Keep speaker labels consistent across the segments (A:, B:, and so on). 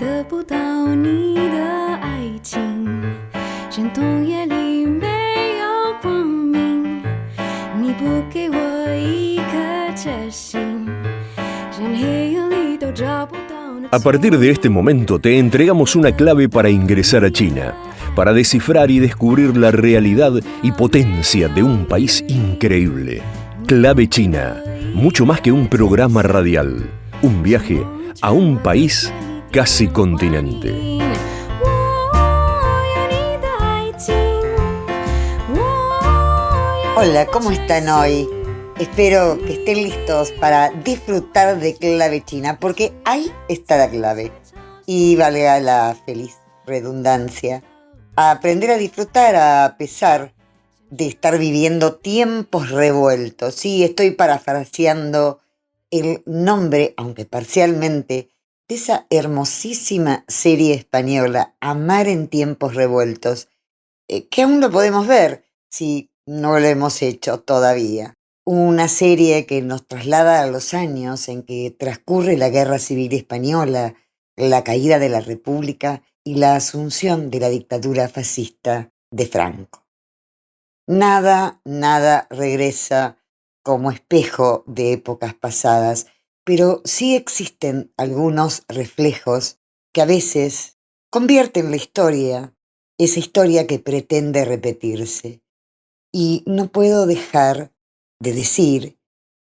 A: 得不到你的爱情，山洞夜里没有光明，你不给我一颗真心，山黑夜里都找不到那。
B: A partir de este momento te entregamos una clave para ingresar a China, para descifrar y descubrir la realidad y potencia de un país increíble. Clave China, mucho más que un programa radial, un viaje a un país casi continente.
C: Hola, ¿cómo están hoy? Espero que estén listos para disfrutar de Clave China, porque ahí está la clave. Y valga la feliz redundancia, a aprender a disfrutar a pesar de estar viviendo tiempos revueltos. Sí, estoy parafraseando el nombre, aunque parcialmente, de esa hermosísima serie española, Amar en tiempos revueltos, que aún lo podemos ver si no lo hemos hecho todavía. Una serie que nos traslada a los años en que transcurre la Guerra Civil Española, la caída de la República y la asunción de la dictadura fascista de Franco. Nada regresa como espejo de épocas pasadas, pero sí existen algunos reflejos que a veces convierten la historia, esa historia que pretende repetirse. Y no puedo dejar de decir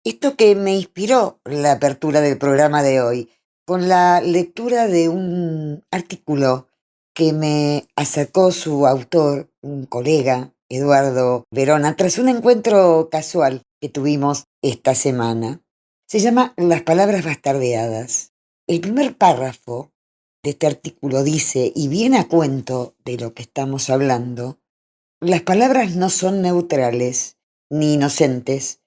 C: esto que me inspiró la apertura del programa de hoy, con la lectura de un artículo que me acercó su autor, un colega, Eduardo Verona, tras un encuentro casual que tuvimos esta semana. Se llama Las palabras bastardeadas. El primer párrafo de este artículo dice, y viene a cuento de lo que estamos hablando, las palabras no son neutrales ni inocentes,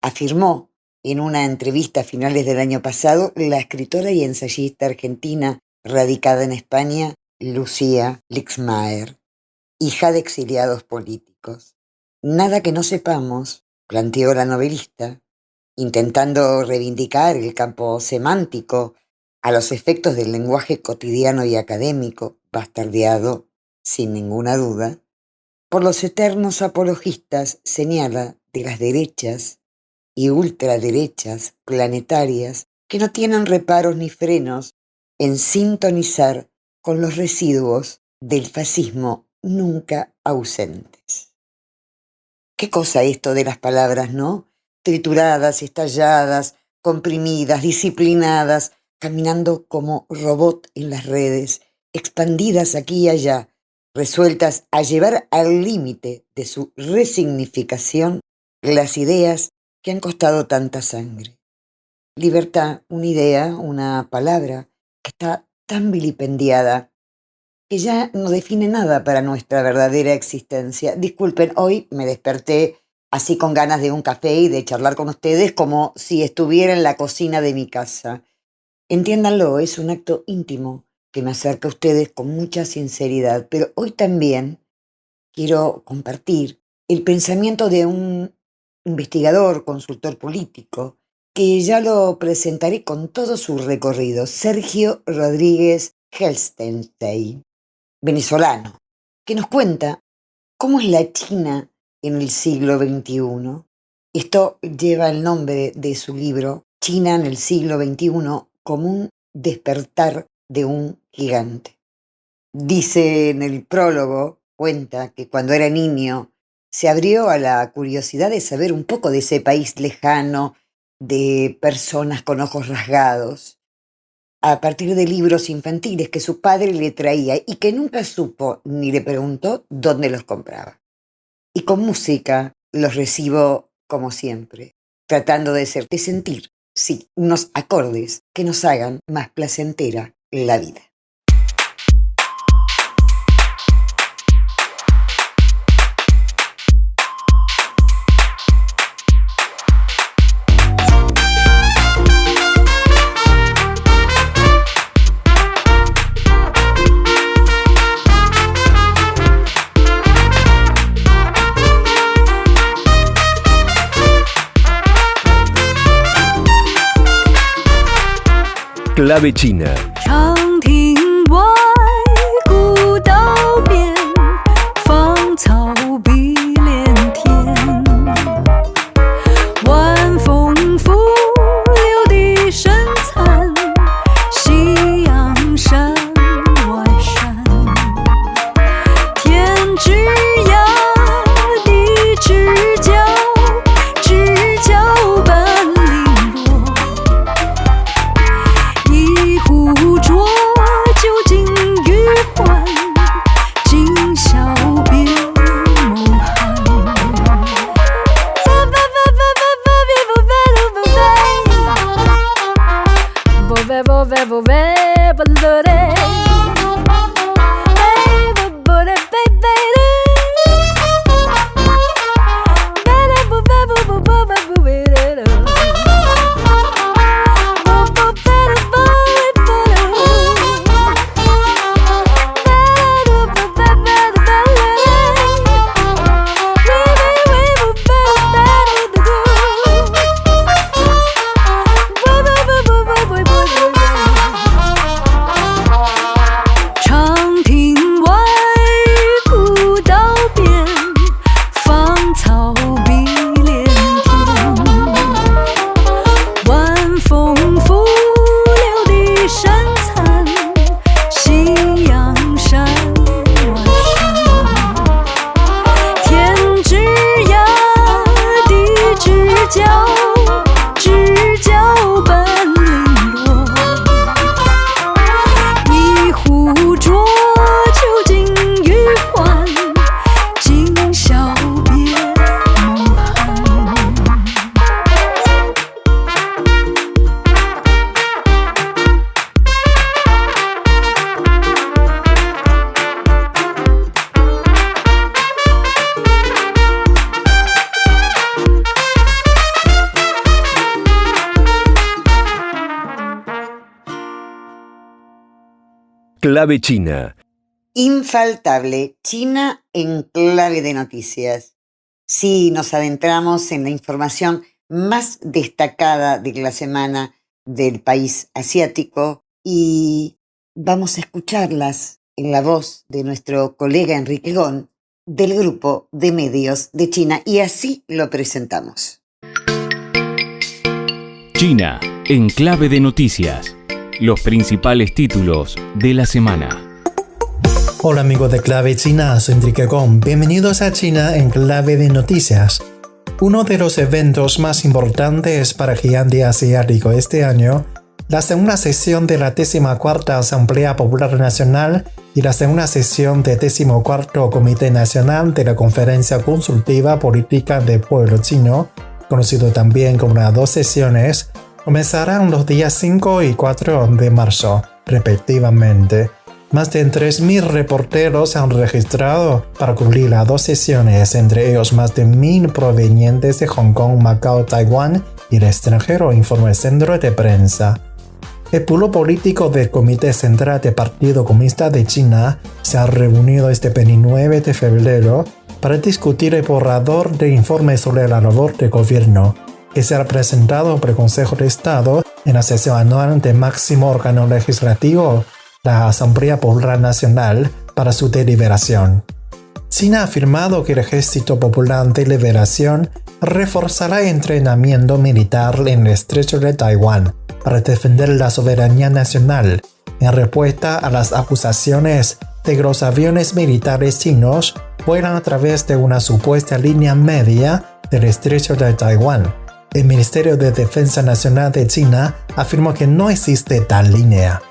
C: afirmó en una entrevista a finales del año pasado la escritora y ensayista argentina radicada en España, Lucía Lixmaer, hija de exiliados políticos. Nada que no sepamos, planteó la novelista, intentando reivindicar el campo semántico a los efectos del lenguaje cotidiano y académico, bastardeado, sin ninguna duda, por los eternos apologistas, señala, de las derechas y ultraderechas planetarias que no tienen reparos ni frenos en sintonizar con los residuos del fascismo nunca ausentes. ¿Qué cosa esto de las palabras, no? Trituradas, estalladas, comprimidas, disciplinadas, caminando como robot en las redes, expandidas aquí y allá, resueltas a llevar al límite de su resignificación las ideas que han costado tanta sangre. Libertad, una idea, una palabra que está tan vilipendiada que ya no define nada para nuestra verdadera existencia. Disculpen, hoy me desperté así con ganas de un café y de charlar con ustedes como si estuviera en la cocina de mi casa. Entiéndanlo, es un acto íntimo que me acerca a ustedes con mucha sinceridad, pero hoy también quiero compartir el pensamiento de un investigador, consultor político, que ya lo presentaré con todo su recorrido, Sergio Rodríguez Helstenstein, venezolano, que nos cuenta cómo es la China en el siglo XXI. Esto lleva el nombre de su libro, China en el siglo XXI, como un despertar de un gigante. Dice en el prólogo, cuenta que cuando era niño se abrió a la curiosidad de saber un poco de ese país lejano, de personas con ojos rasgados, a partir de libros infantiles que su padre le traía y que nunca supo ni le preguntó dónde los compraba. Y con música los recibo como siempre, tratando de sentir, sí, unos acordes que nos hagan más placentera la vida.
B: Clave China.
A: 交，只交半零落。一壶浊酒尽余欢，今宵别梦寒。
B: Clave China.
C: Infaltable, China en clave de noticias. Sí, nos adentramos en la información más destacada de la semana del país asiático y vamos a escucharlas en la voz de nuestro colega Enrique Gón del Grupo de Medios de China, y así lo presentamos.
D: China en clave de noticias. Los principales títulos de la semana.
E: Hola amigos de Clave China, soy Enrique Gón. Bienvenidos a China en clave de noticias. Uno de los eventos más importantes para el gigante asiático este año, la segunda sesión de la 14ª Asamblea Popular Nacional y la segunda sesión del 14º Comité Nacional de la Conferencia Consultiva Política del Pueblo Chino, conocido también como las dos sesiones, comenzarán los días 5 y 4 de marzo, respectivamente. Más de 3.000 reporteros se han registrado para cubrir las dos sesiones, entre ellos más de 1.000 provenientes de Hong Kong, Macao, Taiwán y el extranjero, informó el Centro de Prensa. El pueblo político del Comité Central del Partido Comunista de China se ha reunido este 29 de febrero para discutir el borrador de informe sobre la labor del gobierno, que será presentado por el Consejo de Estado en la sesión anual del máximo órgano legislativo, la Asamblea Popular Nacional, para su deliberación. China ha afirmado que el Ejército Popular de Liberación reforzará el entrenamiento militar en el estrecho de Taiwán para defender la soberanía nacional, en respuesta a las acusaciones de que los aviones militares chinos vuelan a través de una supuesta línea media del estrecho de Taiwán. El Ministerio de Defensa Nacional de China afirmó que no existe tal línea.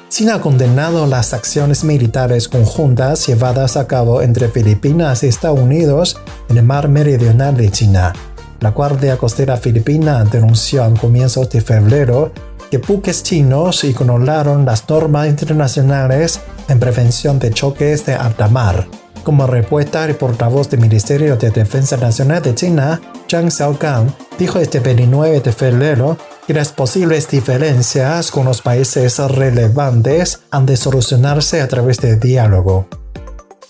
E: China ha condenado las acciones militares conjuntas llevadas a cabo entre Filipinas y Estados Unidos en el mar meridional de China. La Guardia Costera Filipina denunció a comienzos de febrero que buques chinos ignoraron las normas internacionales en prevención de choques de alta mar. Como respuesta, el portavoz del Ministerio de Defensa Nacional de China, Zhang Xiaogang, dijo este 29 de febrero que las posibles diferencias con los países relevantes han de solucionarse a través del diálogo.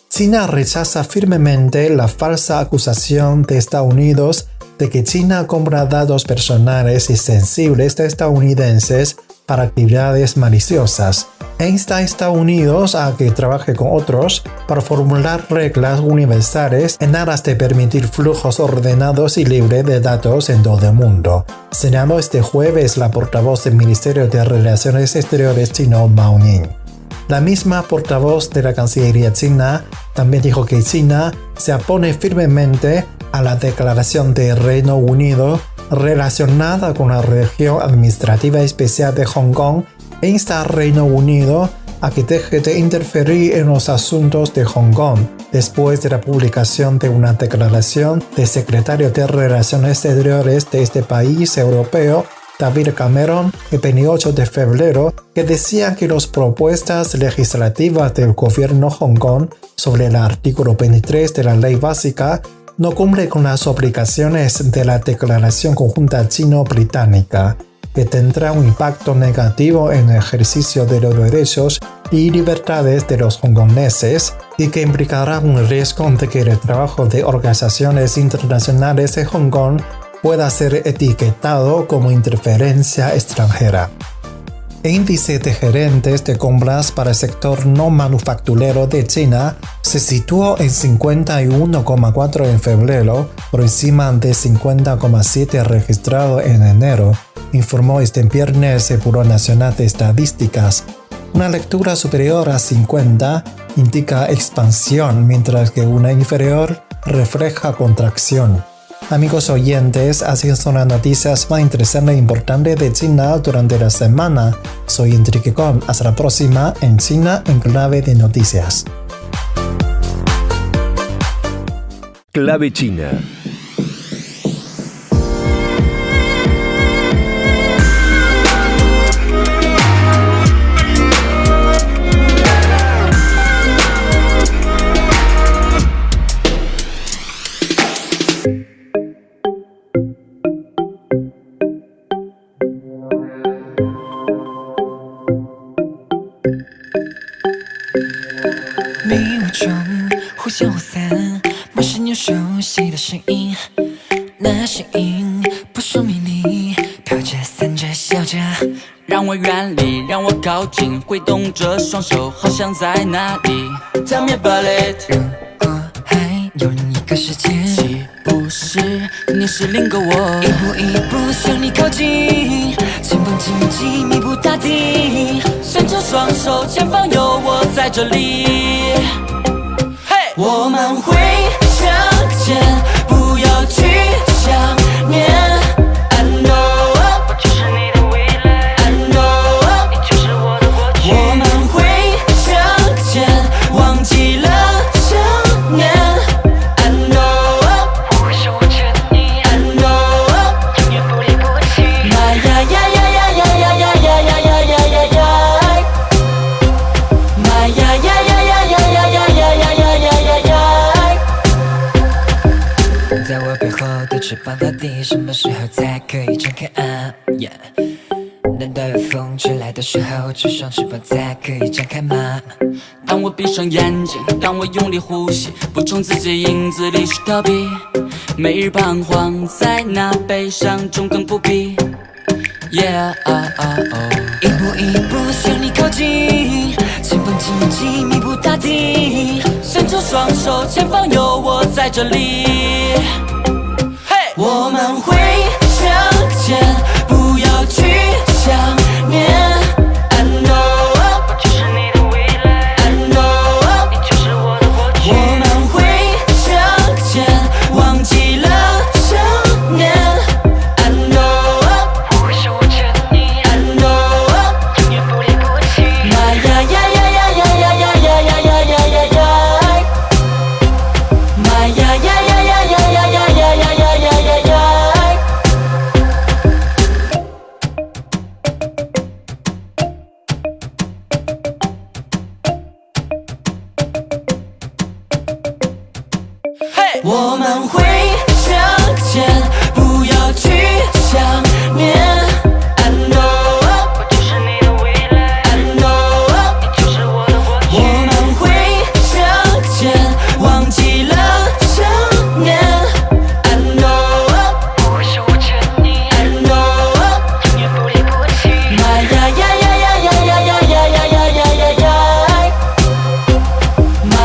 E: China rechaza firmemente la falsa acusación de Estados Unidos de que China compra datos personales y sensibles de estadounidenses para actividades maliciosas e insta a Estados Unidos a que trabaje con otros para formular reglas universales en aras de permitir flujos ordenados y libres de datos en todo el mundo, señaló este jueves la portavoz del Ministerio de Relaciones Exteriores chino Mao Ning. La misma portavoz de la Cancillería china también dijo que China se opone firmemente a la declaración del Reino Unido relacionada con la región administrativa especial de Hong Kong e insta al Reino Unido a que deje de interferir en los asuntos de Hong Kong, después de la publicación de una declaración del secretario de Relaciones Exteriores de este país europeo, David Cameron, el 28 de febrero, que decía que las propuestas legislativas del gobierno Hong Kong sobre el artículo 23 de la Ley Básica no cumple con las obligaciones de la Declaración Conjunta Chino-Británica, que tendrá un impacto negativo en el ejercicio de los derechos y libertades de los hongkoneses y que implicará un riesgo de que el trabajo de organizaciones internacionales de Hong Kong pueda ser etiquetado como interferencia extranjera. El índice de gerentes de compras para el sector no manufacturero de China se situó en 51,4 en febrero, por encima de 50,7 registrado en enero, informó este viernes el Buró Nacional de Estadísticas. Una lectura superior a 50 indica expansión, mientras que una inferior refleja contracción. Amigos oyentes, así son las noticias más interesantes e importantes de China durante la semana. Soy Enrique Kong. Hasta la próxima en China en Clave de Noticias.
B: Clave China.
F: 让我远离，让我靠近，挥动着双手，好像在哪里。Tell me about it。如果还有另一个世界，岂不是你是另一个我？一步一步向你靠近，前方荆棘密布大地，伸出双手，前方有我在这里。嘿，我们会向前，不要去想念。翅膀到底什么时候才可以张开啊？ 难道有风吹来的时候，这双翅膀才可以张开吗？当我闭上眼睛，当我用力呼吸，不从自己影子里去逃避，每日彷徨在那悲伤中更不必。Yeah， 一步一步向你靠近，前方荆棘密布大地，伸出双手，前方有我在这里。我们会向前，不要去想念。I know， 我就是你的未来。I know， 你就是我的过去。我们会向前，忘记了想念。I know， 我会守护着你。I know， 永远不离不弃。呀呀呀呀呀呀呀呀呀呀呀呀呀呀！呀呀呀呀呀呀呀呀呀呀呀呀！ 我们会向前，不要去想念。I know， 我就是你的未来。I know， 你就是我的过去。我们会向前，忘记了想念。I know， 我会守护着你。I know， 永远不离不弃。呀呀呀呀呀呀呀呀呀呀呀呀呀呀！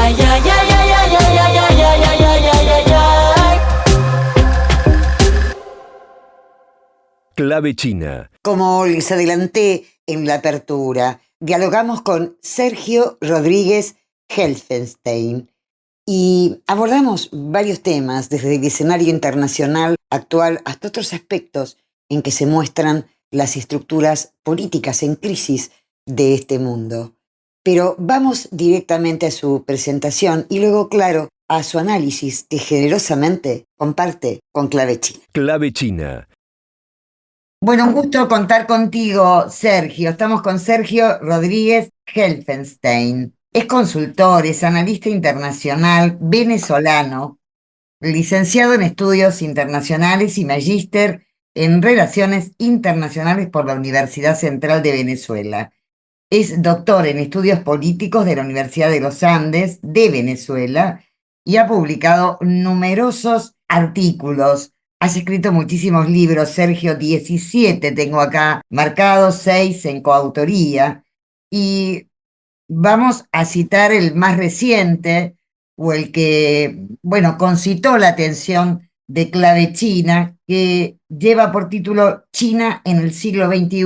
F: 呀呀呀呀呀呀呀呀呀呀呀！
B: Clave China.
C: Como les adelanté en la apertura, dialogamos con Sergio Rodríguez Helfenstein y abordamos varios temas, desde el escenario internacional actual hasta otros aspectos en que se muestran las estructuras políticas en crisis de este mundo. Pero vamos directamente a su presentación y luego, claro, a su análisis que generosamente comparte con Clave China.
B: Clave China.
C: Bueno, un gusto contar contigo, Sergio. Estamos con Sergio Rodríguez Helfenstein. Es consultor, es analista internacional venezolano, licenciado en estudios internacionales y magíster en relaciones internacionales por la Universidad Central de Venezuela. Es doctor en estudios políticos de la Universidad de los Andes de Venezuela y ha publicado numerosos artículos. Has escrito muchísimos libros, Sergio, 17 tengo acá marcados, 6 en coautoría. Y vamos a citar el más reciente, o el que, bueno, concitó la atención de Clave China, que lleva por título China en el siglo XXI,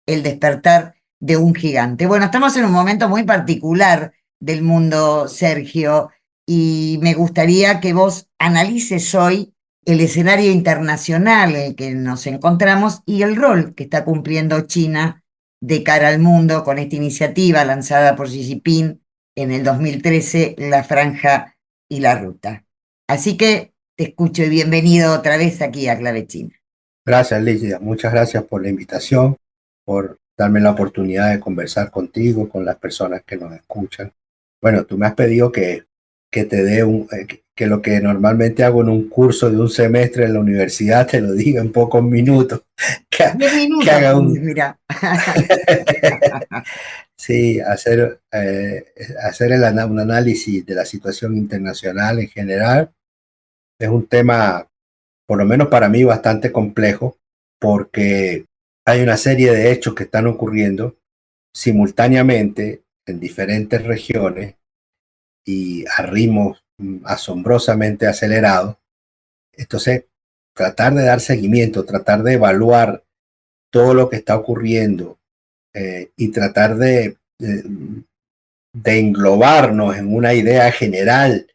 C: el despertar de un gigante. Bueno, estamos en un momento muy particular del mundo, Sergio, y me gustaría que vos analices hoy el escenario internacional en el que nos encontramos y el rol que está cumpliendo China de cara al mundo con esta iniciativa lanzada por Xi Jinping en el 2013, La Franja y la Ruta. Así que te escucho y bienvenido otra vez aquí a Clave China.
G: Gracias, Lígida. Muchas gracias por la invitación, por darme la oportunidad de conversar contigo, con las personas que nos escuchan. Bueno, tú me has pedido que te dé que lo que normalmente hago en un curso de un semestre en la universidad te lo diga en pocos minutos.
C: 10 minutos,
G: que haga
C: mira.
G: Sí, hacer un análisis de la situación internacional en general es un tema, por lo menos para mí, bastante complejo, porque hay una serie de hechos que están ocurriendo simultáneamente en diferentes regiones y a ritmos asombrosamente acelerados. Entonces, tratar de dar seguimiento, tratar de evaluar todo lo que está ocurriendo y tratar de englobarnos en una idea general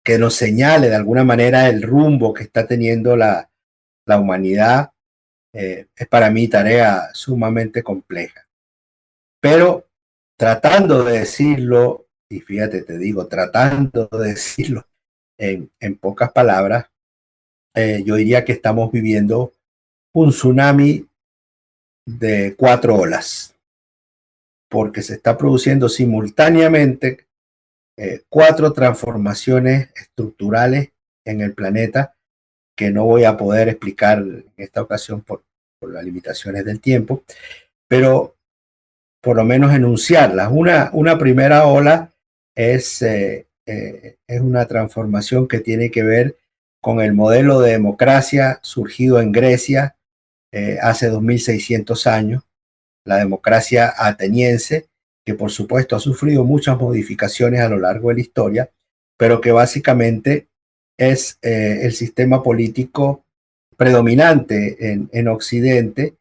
G: que nos señale de alguna manera el rumbo que está teniendo la humanidad, es para mí tarea sumamente compleja. Pero tratando de decirlo, y fíjate, te digo, tratando de decirlo en pocas palabras, yo diría que estamos viviendo un tsunami de 4 olas, porque se está produciendo simultáneamente 4 transformaciones estructurales en el planeta que no voy a poder explicar en esta ocasión por las limitaciones del tiempo, pero por lo menos enunciarlas. Una primera ola es una transformación que tiene que ver con el modelo de democracia surgido en Grecia hace 2600 años, la democracia ateniense, que por supuesto ha sufrido muchas modificaciones a lo largo de la historia, pero que básicamente es el sistema político predominante en Occidente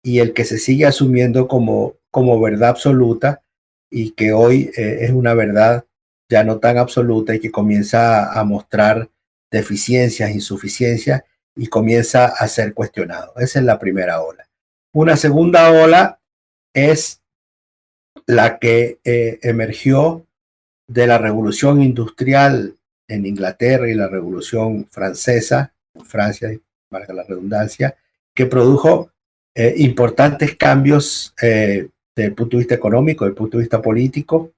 G: y el que se sigue asumiendo como verdad absoluta y que hoy es una verdad ya no tan absoluta y que comienza a mostrar deficiencias, insuficiencias y comienza a ser cuestionado. Esa es la primera ola. Una segunda ola es la que emergió de la revolución industrial en Inglaterra y la revolución francesa, en Francia, valga la redundancia, que produjo importantes cambios desde el punto de vista económico, desde el punto de vista político,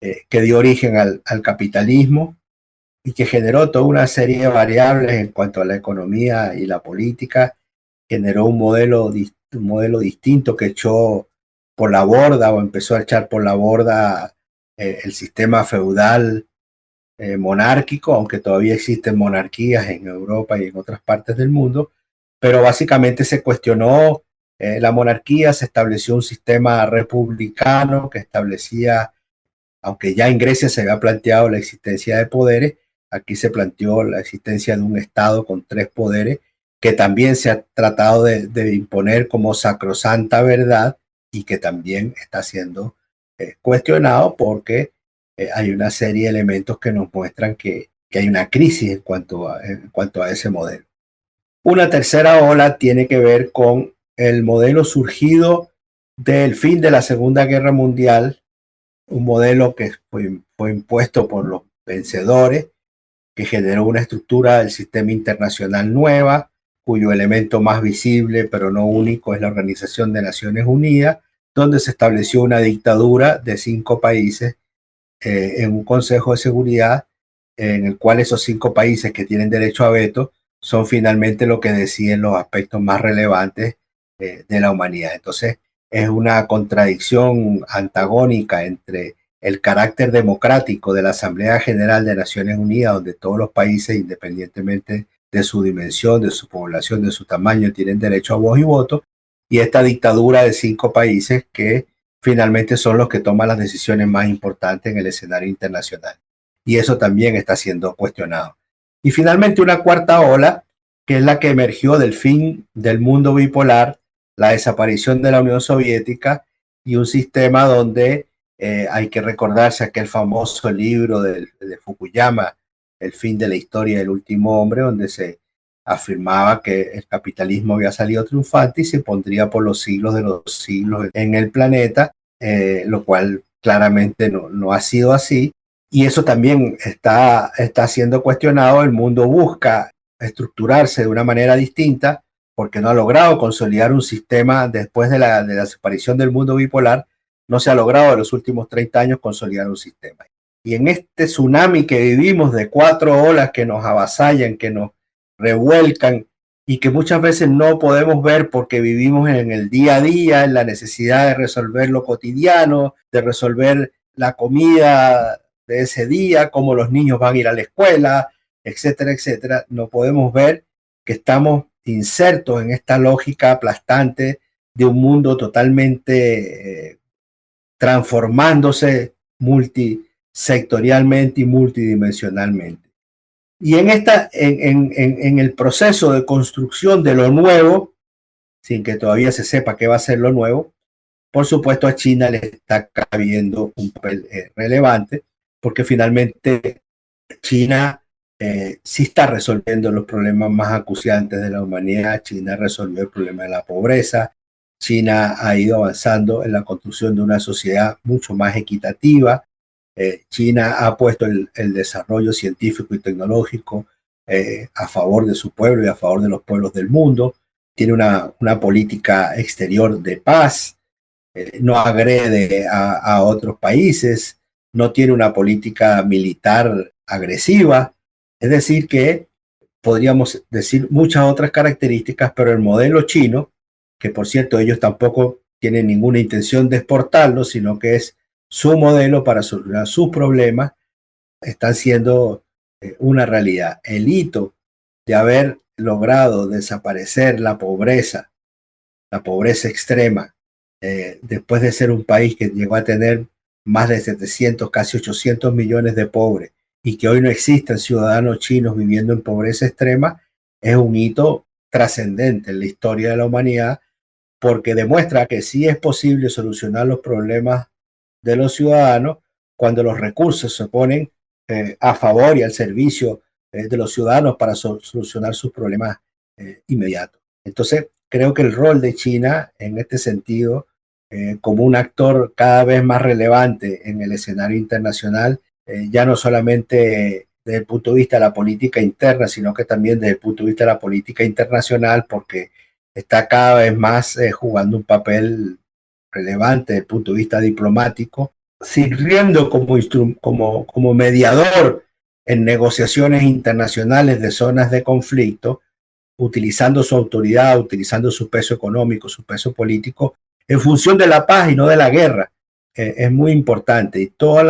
G: que dio origen al capitalismo y que generó toda una serie de variables en cuanto a la economía y la política, generó un modelo distinto que echó por la borda o empezó a echar por la borda el sistema feudal monárquico, aunque todavía existen monarquías en Europa y en otras partes del mundo, pero básicamente se cuestionó la monarquía, se estableció un sistema republicano que establecía, aunque ya en Grecia se había planteado la existencia de poderes, aquí se planteó la existencia de un Estado con 3 poderes, que también se ha tratado de imponer como sacrosanta verdad y que también está siendo cuestionado porque hay una serie de elementos que nos muestran que hay una crisis en cuanto a ese modelo. Una tercera ola tiene que ver con el modelo surgido del fin de la Segunda Guerra Mundial, un modelo que fue impuesto por los vencedores, que generó una estructura del sistema internacional nueva, cuyo elemento más visible, pero no único, es la Organización de Naciones Unidas, donde se estableció una dictadura de 5 países en un Consejo de Seguridad, en el cual esos 5 países que tienen derecho a veto son finalmente lo que deciden los aspectos más relevantes de la humanidad. Entonces, es una contradicción antagónica entre el carácter democrático de la Asamblea General de Naciones Unidas, donde todos los países, independientemente de su dimensión, de su población, de su tamaño, tienen derecho a voz y voto, y esta dictadura de 5 países que finalmente son los que toman las decisiones más importantes en el escenario internacional. Y eso también está siendo cuestionado. Y finalmente una cuarta ola, que es la que emergió del fin del mundo bipolar, la desaparición de la Unión Soviética y un sistema donde hay que recordarse aquel famoso libro de Fukuyama, El fin de la historia del último hombre, donde se afirmaba que el capitalismo había salido triunfante y se pondría por los siglos de los siglos en el planeta, lo cual claramente no ha sido así. Y eso también está siendo cuestionado. El mundo busca estructurarse de una manera distinta porque no ha logrado consolidar un sistema después de la desaparición del mundo bipolar. No se ha logrado en los últimos 30 años consolidar un sistema. Y en este tsunami que vivimos de 4 olas que nos avasallan, que nos revuelcan y que muchas veces no podemos ver porque vivimos en el día a día, en la necesidad de resolver lo cotidiano, de resolver la comida de ese día, cómo los niños van a ir a la escuela, etcétera, etcétera. No podemos ver que estamos insertos en esta lógica aplastante de un mundo totalmente transformándose multisectorialmente y multidimensionalmente. Y en el proceso de construcción de lo nuevo, sin que todavía se sepa qué va a ser lo nuevo, por supuesto a China le está cabiendo un papel relevante, porque finalmente China sí está resolviendo los problemas más acuciantes de la humanidad. China resolvió el problema de la pobreza. China ha ido avanzando en la construcción de una sociedad mucho más equitativa. China ha puesto el desarrollo científico y tecnológico a favor de su pueblo y a favor de los pueblos del mundo. Tiene una política exterior de paz. No agrede a otros países. No tiene una política militar agresiva. Es decir, que podríamos decir muchas otras características, pero el modelo chino, que por cierto ellos tampoco tienen ninguna intención de exportarlo, sino que es su modelo para solucionar sus problemas, están siendo una realidad. El hito de haber logrado desaparecer la pobreza extrema, después de ser un país que llegó a tener más de 700, casi 800 millones de pobres, y que hoy no existen ciudadanos chinos viviendo en pobreza extrema, es un hito trascendente en la historia de la humanidad, porque demuestra que sí es posible solucionar los problemas de los ciudadanos cuando los recursos se ponen a favor y al servicio de los ciudadanos para solucionar sus problemas inmediatos. Entonces, creo que el rol de China en este sentido, como un actor cada vez más relevante en el escenario internacional, ya no solamente desde el punto de vista de la política interna, sino que también desde el punto de vista de la política internacional, porque está cada vez más jugando un papel relevante desde el punto de vista diplomático, sirviendo como mediador en negociaciones internacionales de zonas de conflicto, utilizando su autoridad, utilizando su peso económico, su peso político, en función de la paz y no de la guerra. Es muy importante. Y todos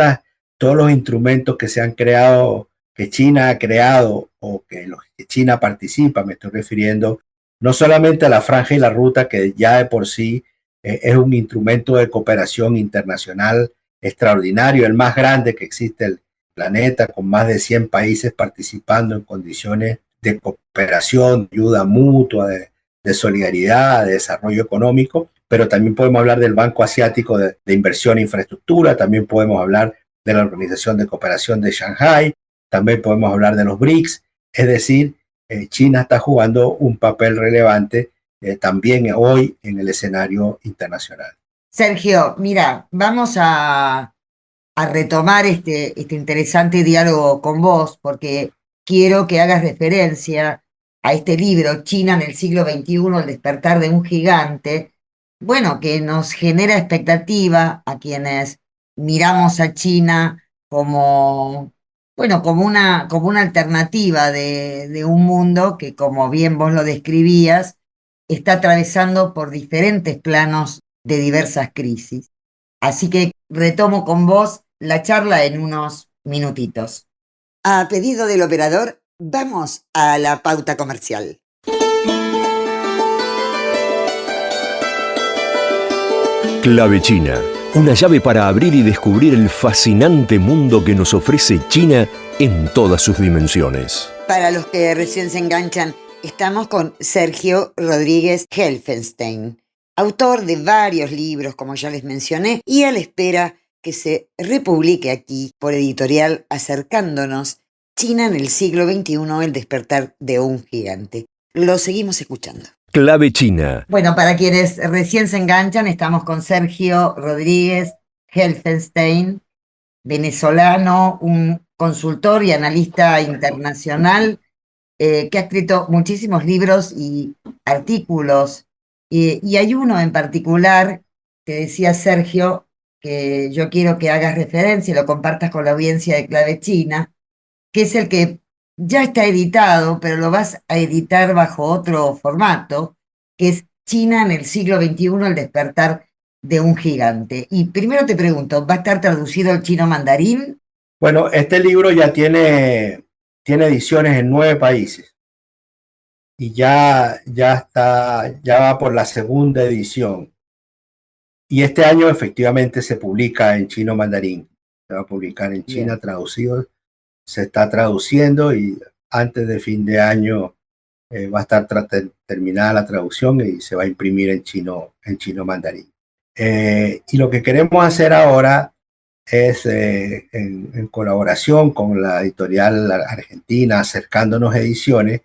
G: los instrumentos que se han creado, que China ha creado o que China participa, me estoy refiriendo no solamente a la Franja y la Ruta, que ya de por sí es un instrumento de cooperación internacional extraordinario, el más grande que existe en el planeta, con más de 100 países participando en condiciones de cooperación, de ayuda mutua, de solidaridad, de desarrollo económico, pero también podemos hablar del Banco Asiático de Inversión e Infraestructura, también podemos hablar de la Organización de Cooperación de Shanghái, también podemos hablar de los BRICS, es decir, China está jugando un papel relevante también hoy en el escenario internacional.
C: Sergio, mira, vamos a retomar este interesante diálogo con vos, porque quiero que hagas referencia a este libro, China en el siglo XXI, el despertar de un gigante, bueno, que nos genera expectativa a quienes miramos a China como, bueno, como una alternativa de un mundo que, como bien vos lo describías, está atravesando por diferentes planos de diversas crisis. Así que retomo con vos la charla en unos minutitos. A pedido del operador, vamos a la pauta comercial.
B: Clave China, una llave para abrir y descubrir el fascinante mundo que nos ofrece China en todas sus dimensiones.
C: Para los que recién se enganchan, estamos con Sergio Rodríguez Helfenstein, autor de varios libros, como ya les mencioné, y a la espera que se republique aquí por editorial Acercándonos China en el siglo XXI, el despertar de un gigante. Lo seguimos escuchando.
B: Clave China.
C: Bueno, para quienes recién se enganchan, estamos con Sergio Rodríguez Helfenstein, venezolano, un consultor y analista internacional que ha escrito muchísimos libros y artículos. Y hay uno en particular que decía Sergio, que yo quiero que hagas referencia y lo compartas con la audiencia de Clave China, que es el que ya está editado, pero lo vas a editar bajo otro formato, que es China en el siglo XXI, el despertar de un gigante. Y primero te pregunto, ¿va a estar traducido al chino mandarín?
G: Bueno, este libro ya tiene ediciones en 9 países y ya va por la segunda edición. Y este año efectivamente se publica en chino mandarín. Se va a publicar en China traducido. Se está traduciendo y antes de fin de año va a estar terminada la traducción y se va a imprimir en chino mandarín. Y lo que queremos hacer ahora es, en colaboración con la editorial argentina Acercándonos Ediciones,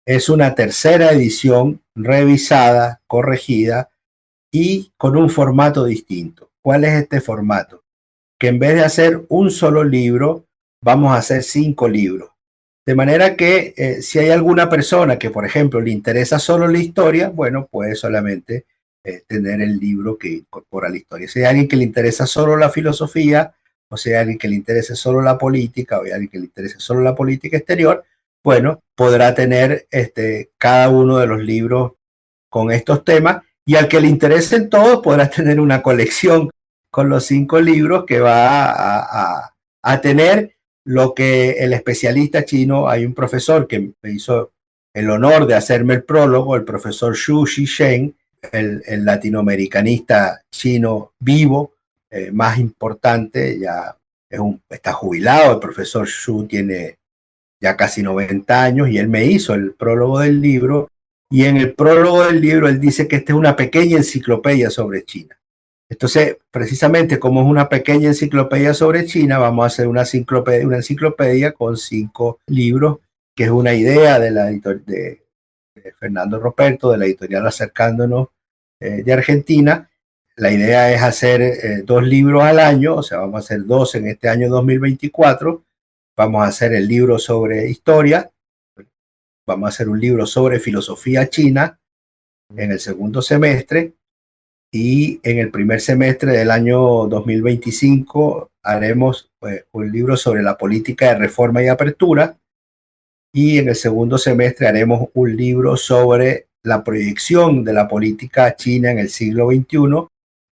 G: es una tercera edición revisada, corregida y con un formato distinto. ¿Cuál es este formato? Que en vez de hacer un solo libro, vamos a hacer 5 libros. De manera que si hay alguna persona que, por ejemplo, le interesa solo la historia, bueno, puede solamente tener el libro que incorpora la historia. Si hay alguien que le interesa solo la filosofía, o si hay alguien que le interese solo la política, o hay alguien que le interese solo la política exterior, bueno, podrá tener cada uno de los libros con estos temas, y al que le interesen todos podrá tener una colección con los 5 libros que va a tener lo que el especialista chino, hay un profesor que me hizo el honor de hacerme el prólogo, el profesor Xu Shisheng, el latinoamericanista chino vivo, más importante, ya está jubilado, el profesor Xu tiene ya casi 90 años y él me hizo el prólogo del libro, y en el prólogo del libro él dice que esta es una pequeña enciclopedia sobre China. Entonces, precisamente como es una pequeña enciclopedia sobre China, vamos a hacer una enciclopedia con 5 libros, que es una idea de Fernando Roberto, de la editorial Acercándonos de Argentina. La idea es hacer 2 libros al año, o sea, vamos a hacer 2 en este año 2024. Vamos a hacer el libro sobre historia, vamos a hacer un libro sobre filosofía china en el segundo semestre, y en el primer semestre del año 2025 haremos un libro sobre la política de reforma y apertura, y en el segundo semestre haremos un libro sobre la proyección de la política china en el siglo XXI,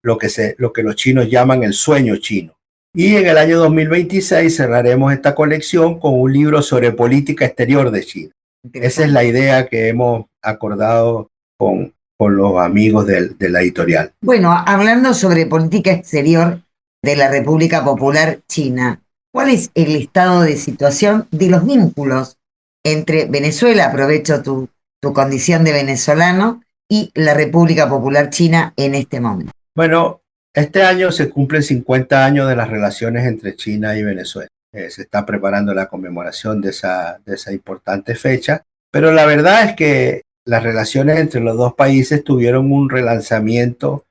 G: lo que los chinos llaman el sueño chino. Y en el año 2026 cerraremos esta colección con un libro sobre política exterior de China. Esa es la idea que hemos acordado con los amigos de la editorial.
C: Bueno, hablando sobre política exterior de la República Popular China, ¿cuál es el estado de situación de los vínculos entre Venezuela, aprovecho tu condición de venezolano, y la República Popular China en este momento?
G: Bueno, este año se cumplen 50 años de las relaciones entre China y Venezuela. Se está preparando la conmemoración de esa importante fecha, pero la verdad es que las relaciones entre los dos países tuvieron un relanzamiento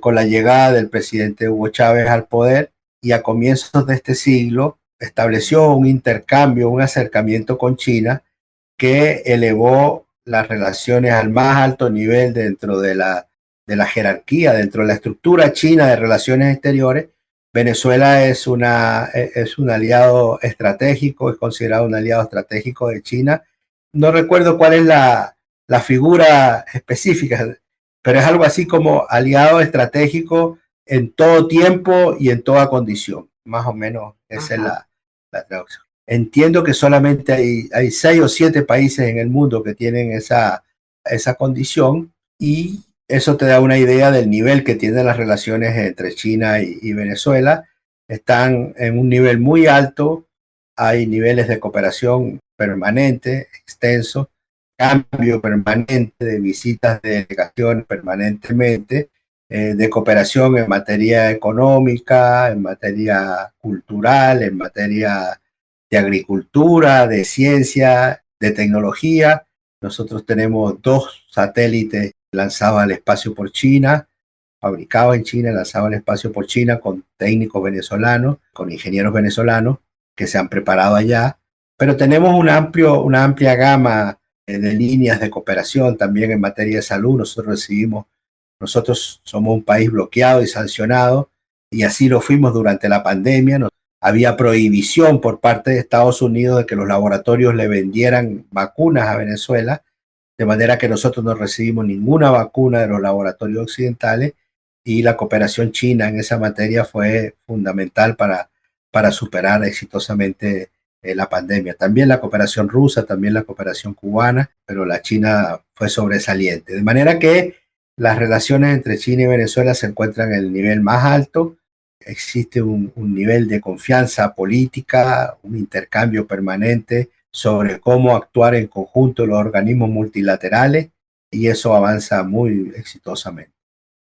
G: con la llegada del presidente Hugo Chávez al poder, y a comienzos de este siglo estableció un intercambio, un acercamiento con China que elevó las relaciones al más alto nivel dentro de la jerarquía, dentro de la estructura china de relaciones exteriores. Venezuela es un aliado estratégico, es considerado un aliado estratégico de China. No recuerdo cuál es la figura específica, pero es algo así como aliado estratégico en todo tiempo y en toda condición. Más o menos esa es la traducción. Entiendo que solamente hay 6 o 7 países en el mundo que tienen esa condición, y eso te da una idea del nivel que tienen las relaciones entre China y Venezuela. Están en un nivel muy alto, hay niveles de cooperación permanente, extenso, cambio permanente de visitas de delegaciones permanentemente, de cooperación en materia económica, en materia cultural, en materia de agricultura, de ciencia, de tecnología. Nosotros tenemos 2 satélites lanzados al espacio por China, fabricados en China, lanzados al espacio por China con técnicos venezolanos, con ingenieros venezolanos que se han preparado allá. Pero tenemos una amplia gama de líneas de cooperación también en materia de salud. Nosotros somos un país bloqueado y sancionado, y así lo fuimos durante la pandemia. Había prohibición por parte de Estados Unidos de que los laboratorios le vendieran vacunas a Venezuela, de manera que nosotros no recibimos ninguna vacuna de los laboratorios occidentales, y la cooperación china en esa materia fue fundamental para superar exitosamente la pandemia. También la cooperación rusa, también la cooperación cubana, pero la China fue sobresaliente. De manera que las relaciones entre China y Venezuela se encuentran en el nivel más alto. Existe un nivel de confianza política, un intercambio permanente sobre cómo actuar en conjunto los organismos multilaterales, y eso avanza muy exitosamente.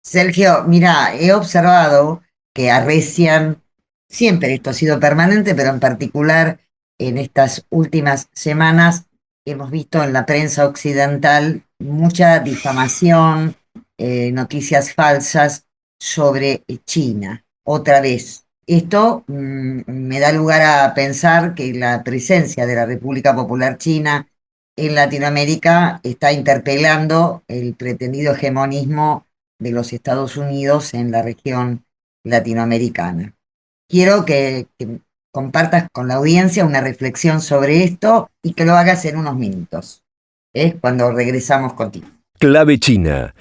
C: Sergio, mira, he observado que arrecian, siempre esto ha sido permanente, pero en particular en estas últimas semanas hemos visto en la prensa occidental mucha difamación, noticias falsas sobre China. Otra vez, esto me da lugar a pensar que la presencia de la República Popular China en Latinoamérica está interpelando el pretendido hegemonismo de los Estados Unidos en la región latinoamericana. Quiero que compartas con la audiencia una reflexión sobre esto y que lo hagas en unos minutos, cuando regresamos contigo.
B: Clave China.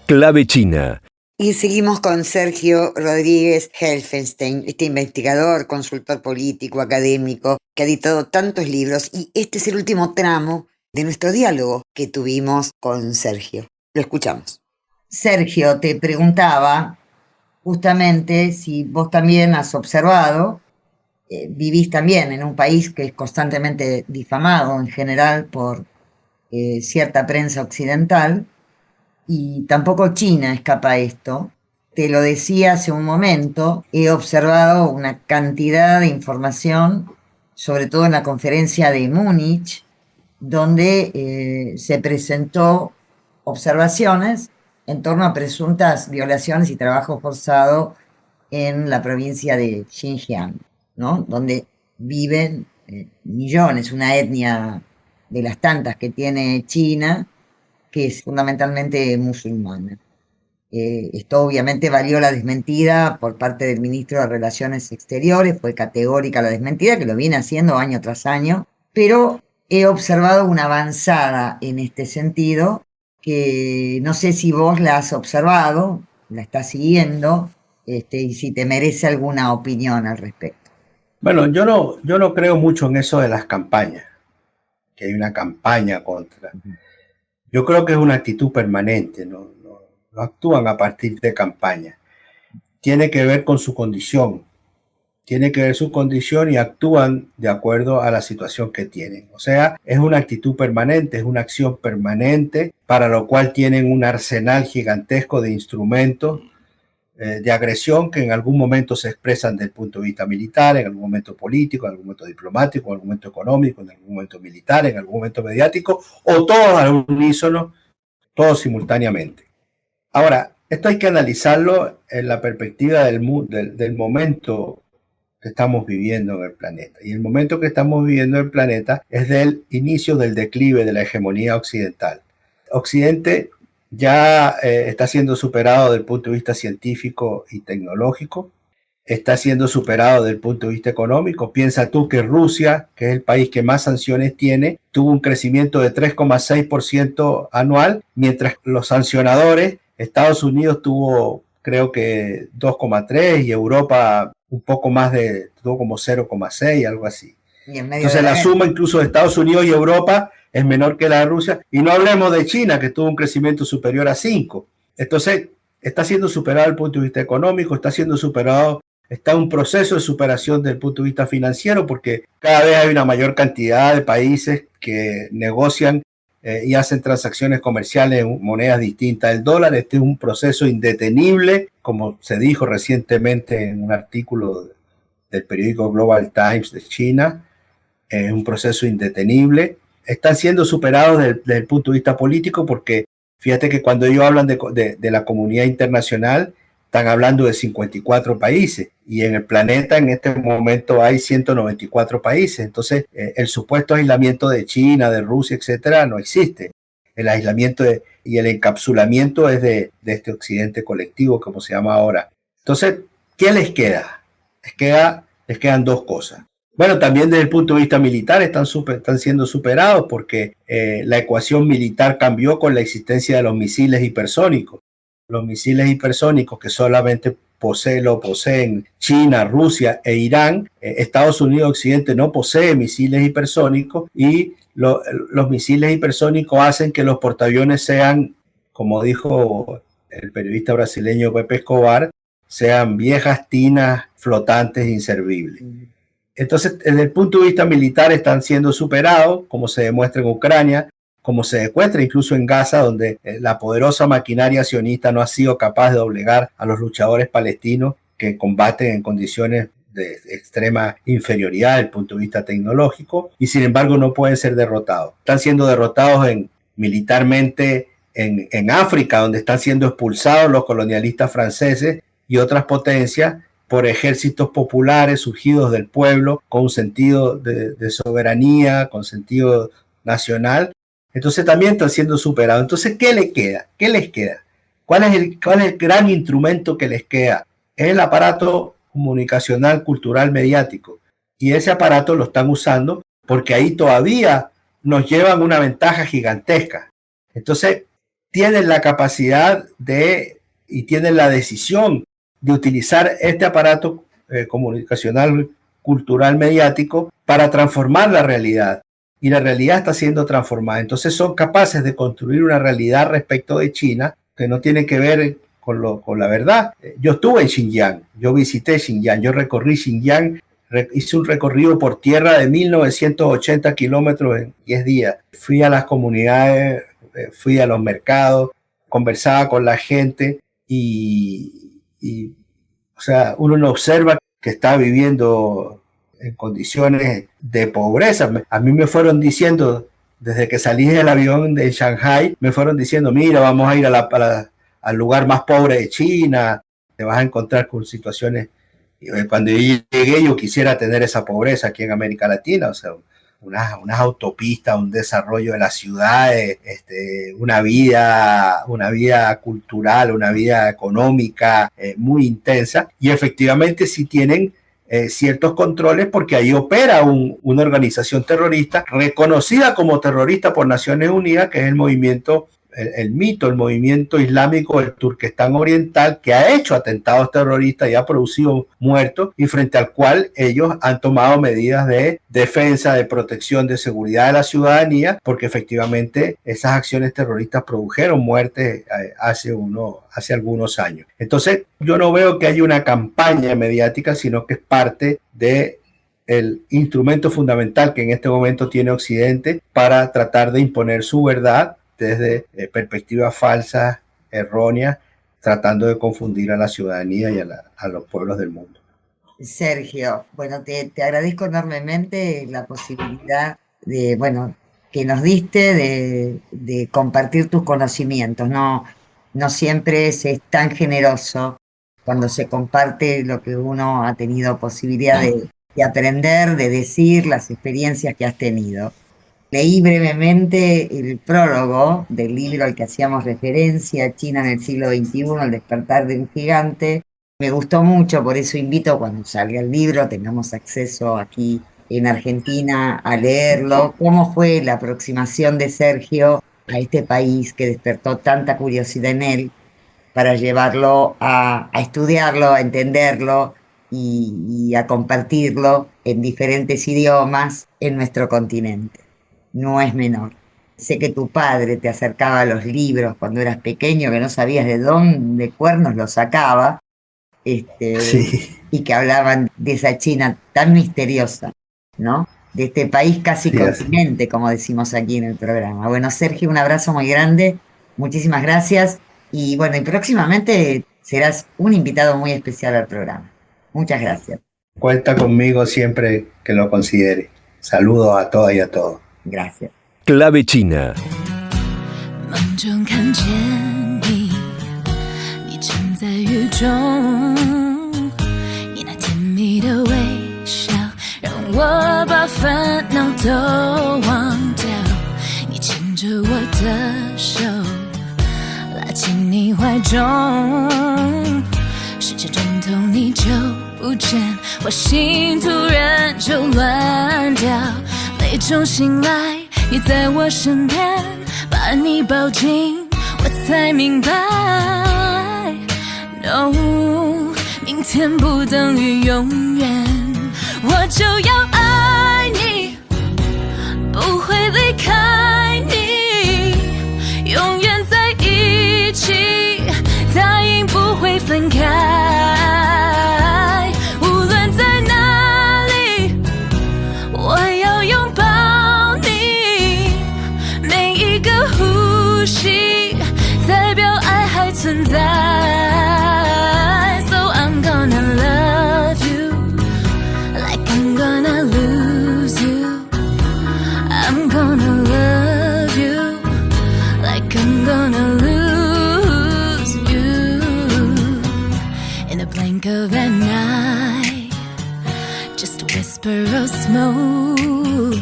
B: Clave China.
C: Y seguimos con Sergio Rodríguez Helfenstein, este investigador, consultor político, académico, que ha editado tantos libros, y este es el último tramo de nuestro diálogo que tuvimos con Sergio. Lo escuchamos. Sergio, te preguntaba justamente si vos también has observado, vivís también en un país que es constantemente difamado en general por cierta prensa occidental, y tampoco China escapa a esto. Te lo decía hace un momento, he observado una cantidad de información, sobre todo en la conferencia de Múnich, donde se presentó observaciones en torno a presuntas violaciones y trabajo forzado en la provincia de Xinjiang, ¿no? Donde viven millones, una etnia de las tantas que tiene China, que es fundamentalmente musulmana. Esto obviamente valió la desmentida por parte del ministro de Relaciones Exteriores, fue categórica la desmentida, que lo viene haciendo año tras año, pero he observado una avanzada en este sentido, que no sé si vos la has observado, la estás siguiendo, y si te merece alguna opinión al respecto.
G: Bueno, yo no creo mucho en eso de las campañas, que hay una campaña contra. Yo creo que es una actitud permanente, no actúan a partir de campaña. Tiene que ver con su condición, y actúan de acuerdo a la situación que tienen. O sea, es una actitud permanente, es una acción permanente, para lo cual tienen un arsenal gigantesco de instrumentos de agresión que en algún momento se expresan desde el punto de vista militar, en algún momento político, en algún momento diplomático, en algún momento económico, en algún momento militar, en algún momento mediático, o todos al unísono, todos simultáneamente. Ahora, esto hay que analizarlo en la perspectiva del momento que estamos viviendo en el planeta. Y el momento que estamos viviendo en el planeta es del inicio del declive de la hegemonía occidental. Occidente ya está siendo superado desde el punto de vista científico y tecnológico, está siendo superado desde el punto de vista económico. Piensa tú que Rusia, que es el país que más sanciones tiene, tuvo un crecimiento de 3,6% anual, mientras los sancionadores, Estados Unidos tuvo creo que 2,3 y Europa un poco más tuvo como 0,6, algo así. Entonces la suma incluso de Estados Unidos y Europa es menor que la de Rusia, y no hablemos de China, que tuvo un crecimiento superior a 5. Entonces está siendo superado desde el punto de vista económico, está en un proceso de superación desde el punto de vista financiero, porque cada vez hay una mayor cantidad de países que negocian y hacen transacciones comerciales en monedas distintas del dólar. Este es un proceso indetenible, como se dijo recientemente en un artículo del periódico Global Times de China. Es un proceso indetenible. Están siendo superados desde el punto de vista político, porque fíjate que cuando ellos hablan de la comunidad internacional, están hablando de 54 países, y en el planeta en este momento hay 194 países. Entonces, el supuesto aislamiento de China, de Rusia, etcétera, no existe. El aislamiento y el encapsulamiento es de este occidente colectivo, como se llama ahora. Entonces, ¿qué les queda? Les quedan dos cosas. Bueno, también desde el punto de vista militar están siendo superados, porque la ecuación militar cambió con la existencia de los misiles hipersónicos. Los misiles hipersónicos que solamente lo poseen China, Rusia e Irán. Estados Unidos y Occidente no posee misiles hipersónicos, y los misiles hipersónicos hacen que los portaaviones sean, como dijo el periodista brasileño Pepe Escobar, sean viejas tinas flotantes e inservibles. Entonces, desde el punto de vista militar están siendo superados, como se demuestra en Ucrania, como se demuestra incluso en Gaza, donde la poderosa maquinaria sionista no ha sido capaz de doblegar a los luchadores palestinos que combaten en condiciones de extrema inferioridad desde el punto de vista tecnológico, y sin embargo no pueden ser derrotados. Están siendo derrotados militarmente en África, donde están siendo expulsados los colonialistas franceses y otras potencias por ejércitos populares surgidos del pueblo, con un sentido de soberanía, con sentido nacional. Entonces también están siendo superados. Entonces, ¿qué les queda? ¿Cuál es el gran instrumento que les queda? Es el aparato comunicacional, cultural, mediático. Y ese aparato lo están usando porque ahí todavía nos llevan una ventaja gigantesca. Entonces, tienen la capacidad de y tienen la decisión de utilizar este aparato comunicacional, cultural, mediático para transformar la realidad. Y la realidad está siendo transformada. Entonces son capaces de construir una realidad respecto de China que no tiene que ver con la verdad. Yo estuve en Xinjiang, yo visité Xinjiang, yo recorrí Xinjiang, hice un recorrido por tierra de 1980 kilómetros en 10 días. Fui a las comunidades, fui a los mercados, conversaba con la gente y o sea, uno no observa que está viviendo en condiciones de pobreza. A mí me fueron diciendo, desde que salí del avión de Shanghai, me fueron diciendo, mira, vamos a ir al lugar más pobre de China, te vas a encontrar con situaciones. Cuando yo llegué, yo quisiera tener esa pobreza aquí en América Latina, o sea, unas autopistas, un desarrollo de las ciudades, una vida cultural, una vida económica muy intensa, y efectivamente sí tienen ciertos controles porque ahí opera una organización terrorista reconocida como terrorista por Naciones Unidas, que es el movimiento el movimiento islámico del Turquestán Oriental, que ha hecho atentados terroristas y ha producido muertos, y frente al cual ellos han tomado medidas de defensa, de protección, de seguridad de la ciudadanía, porque efectivamente esas acciones terroristas produjeron muertes hace algunos años. Entonces, yo no veo que haya una campaña mediática, sino que es parte de el instrumento fundamental que en este momento tiene Occidente para tratar de imponer su verdad desde perspectivas falsas, erróneas, tratando de confundir a la ciudadanía y a los pueblos del mundo.
C: Sergio, bueno, te agradezco enormemente la posibilidad de, bueno, que nos diste de compartir tus conocimientos. No siempre es tan generoso cuando se comparte lo que uno ha tenido posibilidad de aprender, de decir, las experiencias que has tenido. Leí brevemente el prólogo del libro al que hacíamos referencia, China en el siglo XXI, el despertar de un gigante. Me gustó mucho, por eso invito cuando salga el libro, tengamos acceso aquí en Argentina a leerlo. ¿Cómo fue la aproximación de Sergio a este país que despertó tanta curiosidad en él para llevarlo a estudiarlo, a entenderlo y a compartirlo en diferentes idiomas en nuestro continente? No es menor. Sé que tu padre te acercaba a los libros cuando eras pequeño, que no sabías de dónde cuernos los sacaba,
G: sí.
C: Y que hablaban de esa China tan misteriosa, ¿no? De este país casi continente, como decimos aquí en el programa. Bueno, Sergio, un abrazo muy grande, muchísimas gracias, y bueno, y próximamente serás un invitado muy especial al programa. Muchas gracias.
G: Cuenta conmigo siempre que lo considere. Saludos a todas y a todos.
C: Gracias.
B: Clave China.
A: 梦中看见你，你站在雨中，你那甜蜜的微笑，让我把烦恼都忘掉。你牵着我的手，拉进你怀中，世界转动你就不见，我心突然就乱掉。泪中醒来，你在我身边，把你抱紧，我才明白 No， 明天不等于永远，我就要爱你，不会离开你，永远在一起，答应不会分开。存在 So I'm gonna love you Like I'm gonna lose you I'm gonna love you Like I'm gonna lose you In the blink of an eye Just a whisper of smoke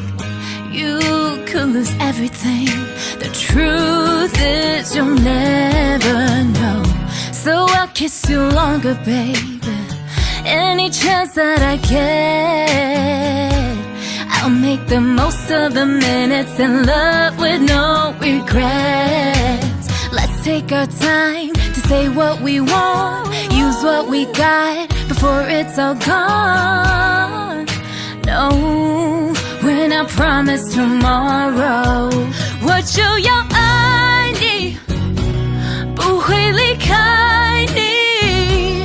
A: You could lose everything The truth is you'll never know So I'll kiss you longer, baby Any chance that I get I'll make the most of the minutes in love with no regrets Let's take our time to say what we want, use what we got before it's all gone. No, when I promise tomorrow, 我就要爱你，不会离开你，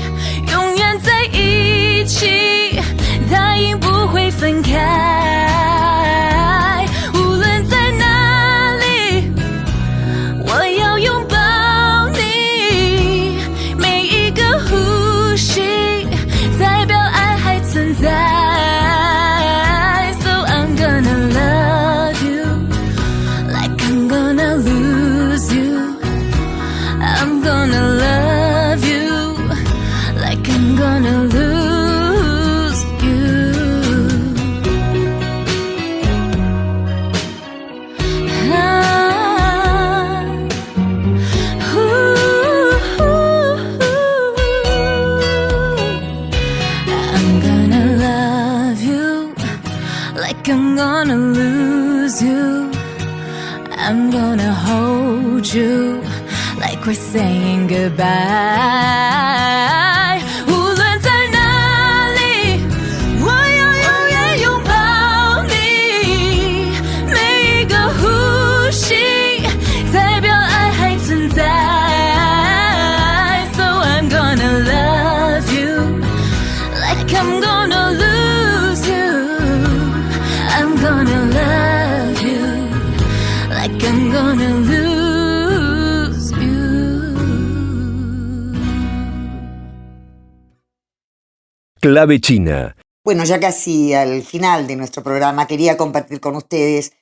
A: 永远在一起，答应不会分开，无论在哪里，我要拥抱你，每一个呼吸代表爱还存在。I'm gonna lose you. I'm gonna hold you like we're saying goodbye. 无论在哪里，我要永远拥抱你，每一个呼吸代表爱还存在。So I'm gonna love you like I'm gonna lose you.I'm gonna love you like I'm gonna lose you.
B: Clave China.
C: Bueno, ya casi al final de nuestro programa quería compartir con ustedes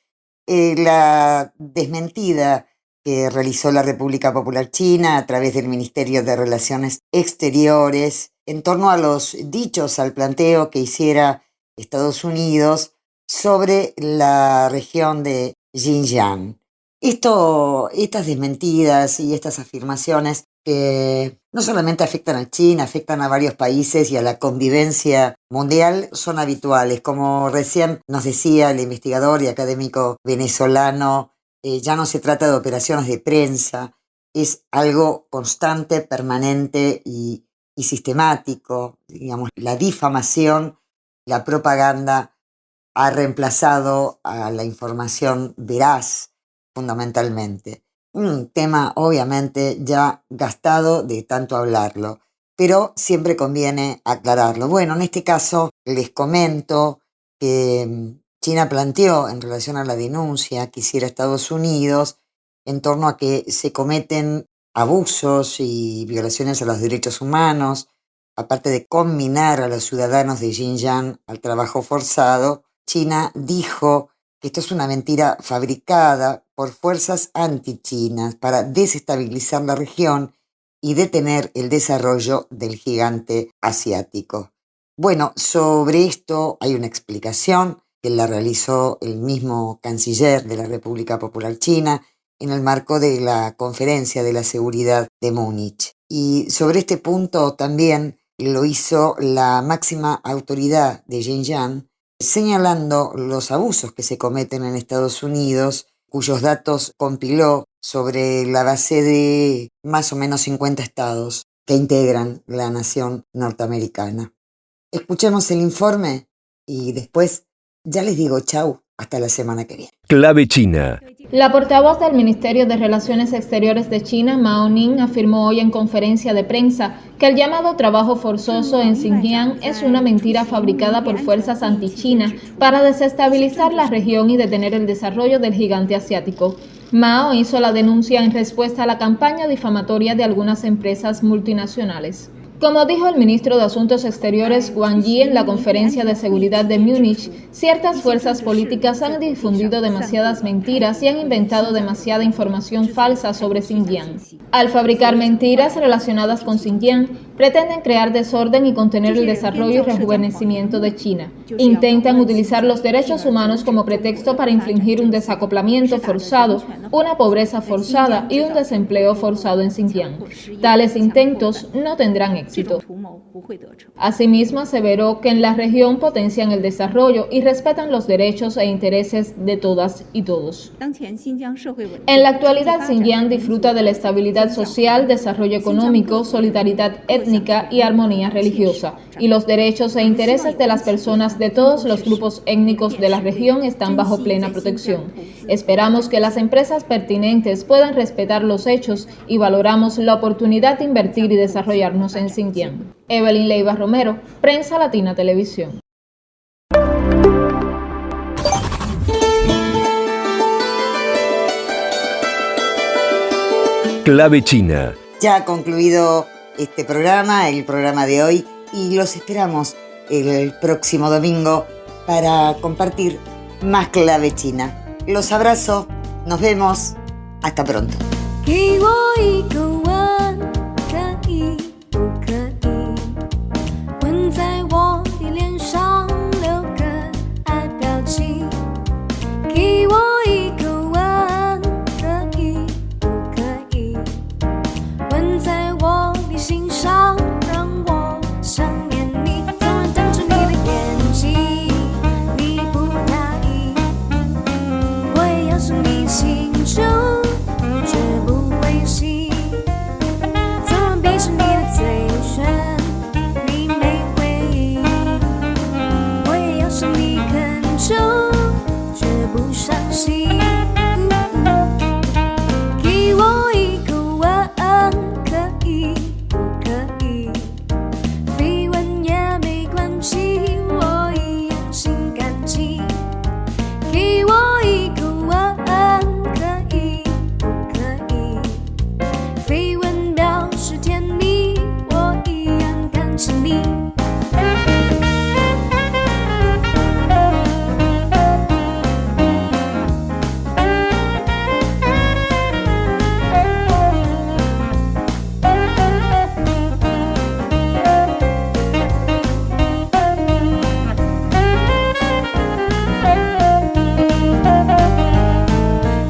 C: la desmentida que realizó la República Popular China a través del Ministerio de Relaciones Exteriores en torno a los dichos, al planteo que hiciera Estados Unidos sobre la región de Xinjiang. Estas desmentidas y estas afirmaciones que no solamente afectan a China, afectan a varios países y a la convivencia mundial, son habituales. Como recién nos decía el investigador y académico venezolano, ya no se trata de operaciones de prensa, es algo constante, permanente y sistemático. Digamos, la difamación, la propaganda ha reemplazado a la información veraz, fundamentalmente. Un tema, obviamente, ya gastado de tanto hablarlo, pero siempre conviene aclararlo. Bueno, en este caso les comento que China planteó en relación a la denuncia que hiciera Estados Unidos en torno a que se cometen abusos y violaciones a los derechos humanos, aparte de conminar a los ciudadanos de Xinjiang al trabajo forzado. China dijo que esto es una mentira fabricada por fuerzas antichinas para desestabilizar la región y detener el desarrollo del gigante asiático. Bueno, sobre esto hay una explicación que la realizó el mismo canciller de la República Popular China en el marco de la Conferencia de la Seguridad de Múnich. Y sobre este punto también lo hizo la máxima autoridad de Xinjiang, señalando los abusos que se cometen en Estados Unidos, cuyos datos compiló sobre la base de más o menos 50 estados que integran la nación norteamericana. Escuchemos el informe y después ya les digo chau, hasta la semana que viene.
B: Clave China.
H: La portavoz del Ministerio de Relaciones Exteriores de China, Mao Ning, afirmó hoy en conferencia de prensa que el llamado trabajo forzoso en Xinjiang es una mentira fabricada por fuerzas anti-China para desestabilizar la región y detener el desarrollo del gigante asiático. Mao hizo la denuncia en respuesta a la campaña difamatoria de algunas empresas multinacionales. Como dijo el ministro de Asuntos Exteriores Wang Yi en la Conferencia de Seguridad de Múnich, ciertas fuerzas políticas han difundido demasiadas mentiras y han inventado demasiada información falsa sobre Xinjiang. Al fabricar mentiras relacionadas con Xinjiang, pretenden crear desorden y contener el desarrollo y rejuvenecimiento de China. Intentan utilizar los derechos humanos como pretexto para infligir un desacoplamiento forzado, una pobreza forzada y un desempleo forzado en Xinjiang. Tales intentos no tendrán éxito. Asimismo, aseveró que en la región potencian el desarrollo y respetan los derechos e intereses de todas y todos. En la actualidad, Xinjiang disfruta de la estabilidad social, desarrollo económico, solidaridad étnica y armonía religiosa, y los derechos e intereses de las personas de todos los grupos étnicos de la región están bajo plena protección. Esperamos que las empresas pertinentes puedan respetar los hechos y valoramos la oportunidad de invertir y desarrollarnos en Xinjiang. Evelyn Leiva Romero, Prensa Latina Televisión.
B: Clave China.
C: Ya ha concluido este programa, el programa de hoy, y los esperamos el próximo domingo para compartir más Clave China. Los abrazo, nos vemos, hasta pronto.
A: 给我一个吻，可以不可以？吻在我的脸上，留可爱表情。给我一个吻，可以不可以？吻在我的心上，让我想念你。昨晚瞪着你的眼睛，你不答应，我也要是你心中。绝不灰心，昨晚闭着你的嘴唇，你没回应，我也要是你恳求，绝不伤心。给我一个吻，可以不可以？绯闻也没关系，我一样心甘情。给我一个吻，可以。绯闻表示甜蜜，我一样感谢你。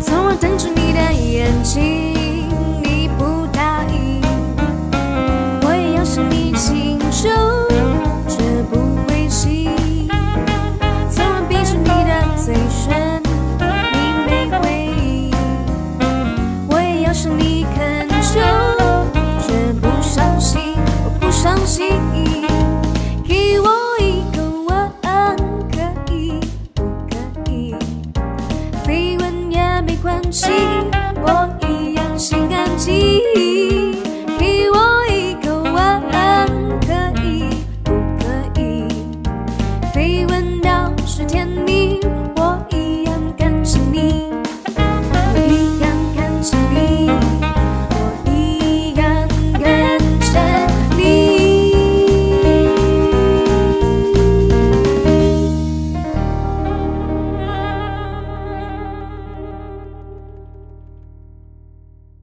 A: 昨晚瞪着你的眼睛。心中绝不灰心，昨晚闭着你的嘴唇，你没回应，我也要是你恳求，绝不伤心，我不伤心。给我一个吻，可以不可以？绯闻也没关系。